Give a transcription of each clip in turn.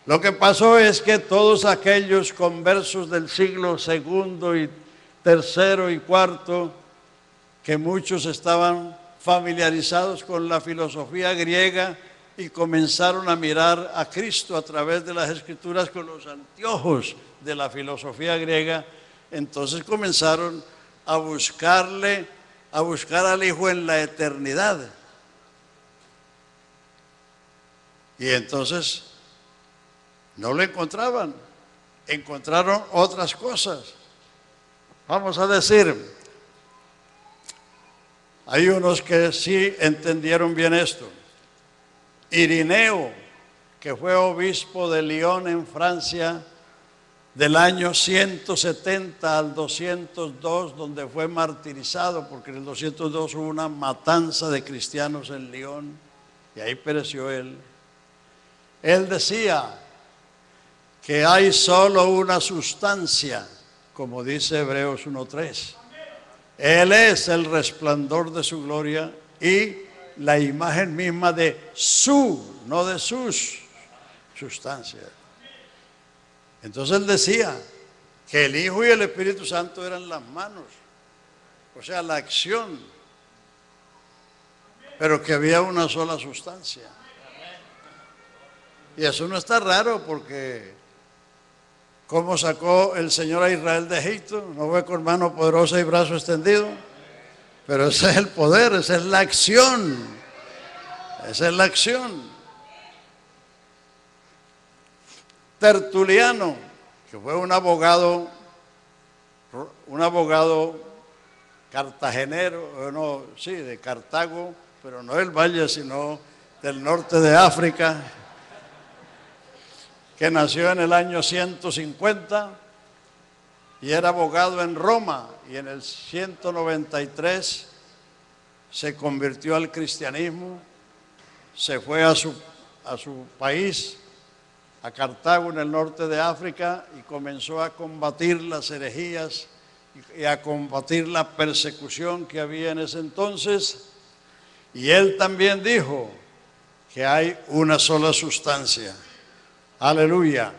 Lo que pasó es que todos aquellos conversos del siglo segundo y tercero y cuarto, que muchos estaban familiarizados con la filosofía griega y comenzaron a mirar a Cristo a través de las Escrituras con los anteojos de la filosofía griega, entonces comenzaron a buscar al Hijo en la eternidad. Y entonces no lo encontraban, encontraron otras cosas. Vamos a decir, hay unos que sí entendieron bien esto. Irineo, que fue obispo de Lyon en Francia del año 170 al 202, donde fue martirizado, porque en el 202 hubo una matanza de cristianos en Lyon y ahí pereció él. Él decía que hay solo una sustancia, como dice Hebreos 1:3. Él es el resplandor de su gloria y la imagen misma de su, no de sus sustancias. Entonces él decía que el Hijo y el Espíritu Santo eran las manos, o sea, la acción, pero que había una sola sustancia. Y eso no está raro, porque ¿cómo sacó el Señor a Israel de Egipto? ¿No fue con mano poderosa y brazo extendido? Pero ese es el poder, esa es la acción. Esa es la acción. Tertuliano, que fue un abogado cartagenero, no, sí, de Cartago, pero no del valle, sino del norte de África, que nació en el año 150 y era abogado en Roma, y en el 193 se convirtió al cristianismo, se fue a su país, a Cartago en el norte de África, y comenzó a combatir las herejías y a combatir la persecución que había en ese entonces. Y él también dijo que hay una sola sustancia. Aleluya.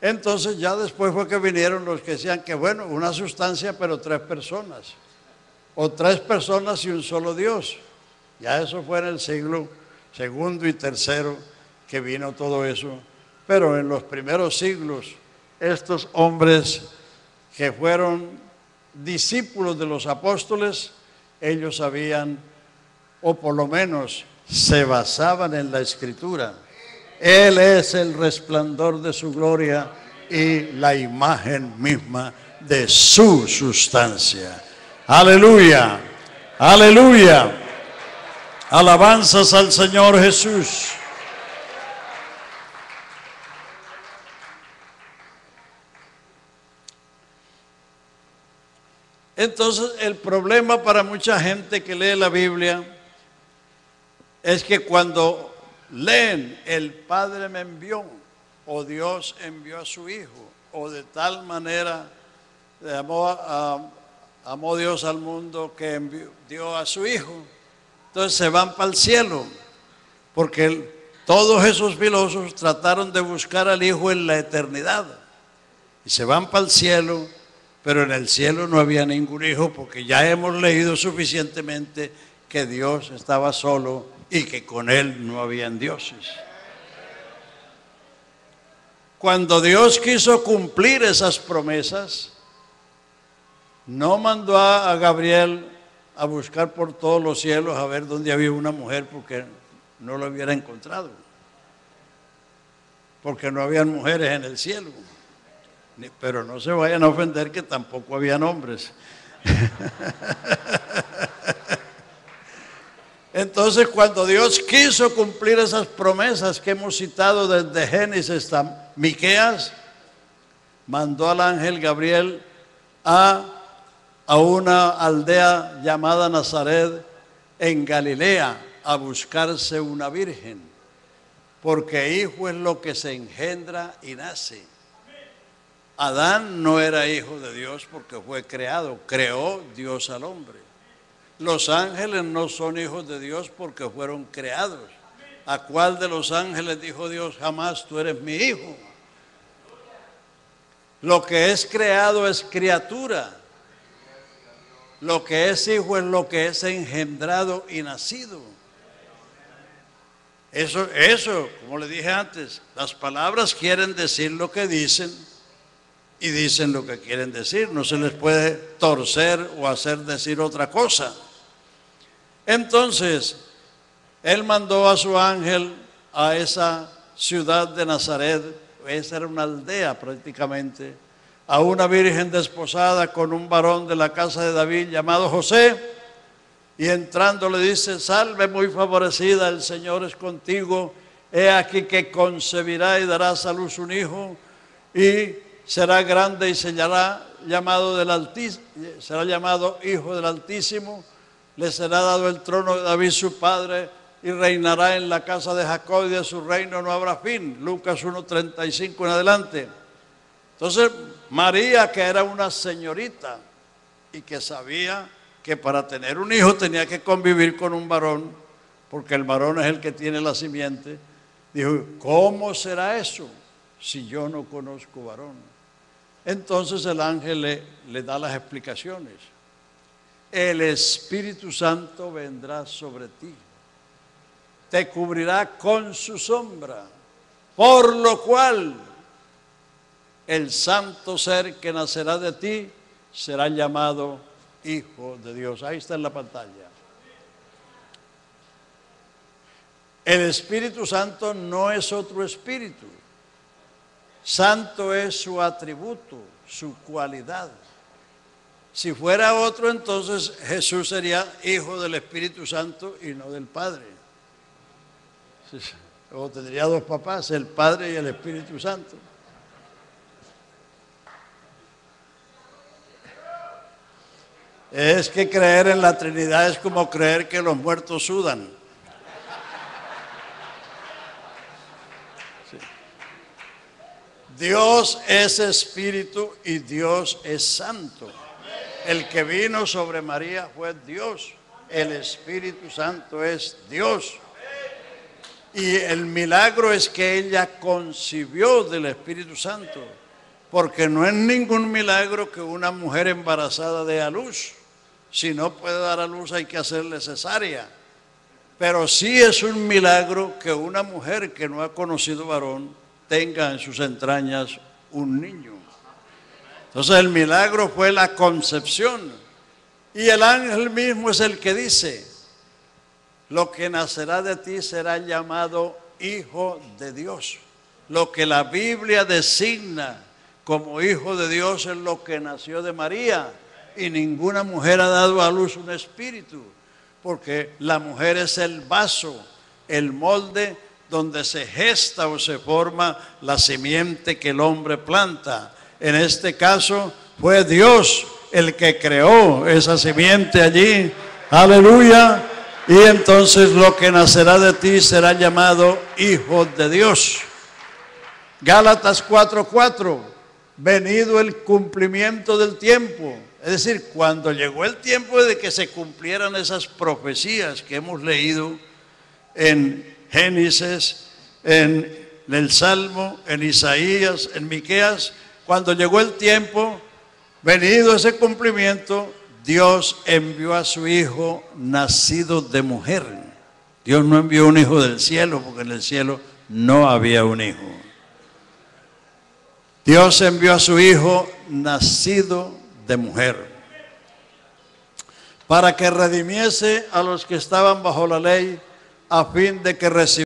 Entonces ya después fue que vinieron los que decían que bueno, una sustancia pero tres personas, o tres personas y un solo Dios. Ya eso fue en el siglo segundo y tercero que vino todo eso. Pero en los primeros siglos, estos hombres que fueron discípulos de los apóstoles, ellos sabían, o por lo menos se basaban en la Escritura. Él es el resplandor de su gloria y la imagen misma de su sustancia. Aleluya, aleluya. Alabanzas al Señor Jesús. Entonces, el problema para mucha gente que lee la Biblia es que cuando leen el Padre me envió, o Dios envió a su Hijo, o de tal manera amó Dios al mundo que dio a su Hijo, entonces se van para el cielo, porque todos esos filósofos trataron de buscar al Hijo en la eternidad y se van para el cielo. Pero en el cielo no había ningún hijo, porque ya hemos leído suficientemente que Dios estaba solo y que con él no habían dioses. Cuando Dios quiso cumplir esas promesas, no mandó a Gabriel a buscar por todos los cielos a ver dónde había una mujer, porque no lo hubiera encontrado, porque no habían mujeres en el cielo. Pero no se vayan a ofender que tampoco habían hombres. Entonces, cuando Dios quiso cumplir esas promesas que hemos citado desde Génesis hasta Miqueas, mandó al ángel Gabriel a una aldea llamada Nazaret en Galilea a buscarse una virgen, porque hijo es lo que se engendra y nace. Adán no era hijo de Dios porque fue creado, creó Dios al hombre. Los ángeles no son hijos de Dios porque fueron creados. ¿A cuál de los ángeles dijo Dios jamás tú eres mi hijo? Lo que es creado es criatura. Lo que es hijo es lo que es engendrado y nacido. Eso, como le dije antes, las palabras quieren decir lo que dicen y dicen lo que quieren decir. No se les puede torcer o hacer decir otra cosa. Entonces, él mandó a su ángel a esa ciudad de Nazaret, esa era una aldea prácticamente, a una virgen desposada con un varón de la casa de David llamado José, y entrando le dice: salve muy favorecida, el Señor es contigo, he aquí que concebirá y darás a luz un hijo, y será grande y será llamado Hijo del Altísimo, le será dado el trono de David su padre, y reinará en la casa de Jacob, y de su reino no habrá fin. Lucas 1:35 en adelante. Entonces María, que era una señorita y que sabía que para tener un hijo tenía que convivir con un varón, porque el varón es el que tiene la simiente, dijo: ¿cómo será eso si yo no conozco varón? Entonces el ángel le da las explicaciones. El Espíritu Santo vendrá sobre ti, te cubrirá con su sombra, por lo cual el santo ser que nacerá de ti será llamado Hijo de Dios. Ahí está en la pantalla. El Espíritu Santo no es otro espíritu. Santo es su atributo, su cualidad. Si fuera otro, entonces Jesús sería hijo del Espíritu Santo y no del Padre. O tendría dos papás, el Padre y el Espíritu Santo. Es que creer en la Trinidad es como creer que los muertos sudan. Sí. Dios es espíritu y Dios es santo. El que vino sobre María fue Dios. El Espíritu Santo es Dios. Y el milagro es que ella concibió del Espíritu Santo, porque no es ningún milagro que una mujer embarazada dé a luz. Si no puede dar a luz hay que hacerle cesárea. Pero sí es un milagro que una mujer que no ha conocido varón tenga en sus entrañas un niño. Entonces el milagro fue la concepción. Y el ángel mismo es el que dice: lo que nacerá de ti será llamado Hijo de Dios. Lo que la Biblia designa como Hijo de Dios es lo que nació de María. Y ninguna mujer ha dado a luz un espíritu, porque la mujer es el vaso, el molde donde se gesta o se forma la simiente que el hombre planta. En este caso fue Dios el que creó esa simiente allí. Aleluya. Y entonces lo que nacerá de ti será llamado Hijo de Dios. Gálatas 4:4. Venido el cumplimiento del tiempo. Es decir, cuando llegó el tiempo de que se cumplieran esas profecías que hemos leído en Génesis, en el Salmo, en Isaías, en Miqueas, cuando llegó el tiempo, venido ese cumplimiento, Dios envió a su Hijo nacido de mujer. Dios no envió un hijo del cielo, porque en el cielo no había un hijo. Dios envió a su Hijo nacido de mujer, para que redimiese a los que estaban bajo la ley, a fin de que recibieran